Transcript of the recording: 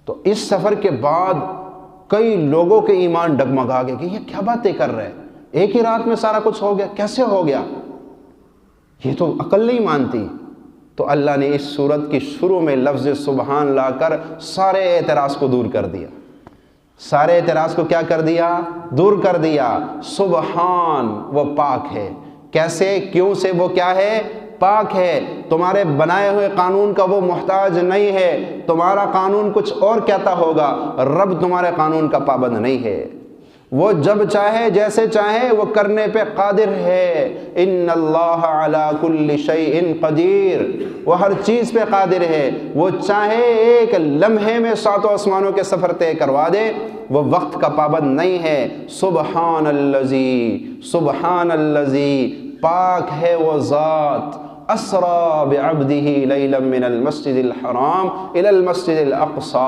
تو اس سفر کے بعد کئی لوگوں کے ایمان ڈگمگا گئے کہ یہ کیا باتیں کر رہے ہیں، ایک ہی رات میں سارا کچھ ہو گیا، کیسے ہو گیا، یہ تو عقل نہیں مانتی۔ تو اللہ نے اس سورت کی شروع میں لفظ سبحان لا کر سارے اعتراض کو دور کر دیا، سارے اعتراض کو کیا کر دیا؟ دور کر دیا۔ سبحان، وہ پاک ہے۔ کیسے؟ کیوں سے وہ کیا ہے؟ پاک ہے۔ تمہارے بنائے ہوئے قانون کا وہ محتاج نہیں ہے، تمہارا قانون کچھ اور کہتا ہوگا، رب تمہارے قانون کا پابند نہیں ہے، وہ جب چاہے جیسے چاہے وہ کرنے پہ قادر ہے۔ ان اللہ علی کل شیء قدیر، وہ ہر چیز پہ قادر ہے، وہ چاہے ایک لمحے میں ساتوں آسمانوں کے سفر طے کروا دے، وہ وقت کا پابند نہیں ہے۔ سبحان الذی، سبحان الذی، پاک ہے وہ ذات، اسریٰ بعبدہ لیلا من المسجد الحرام الی المسجد الاقصی۔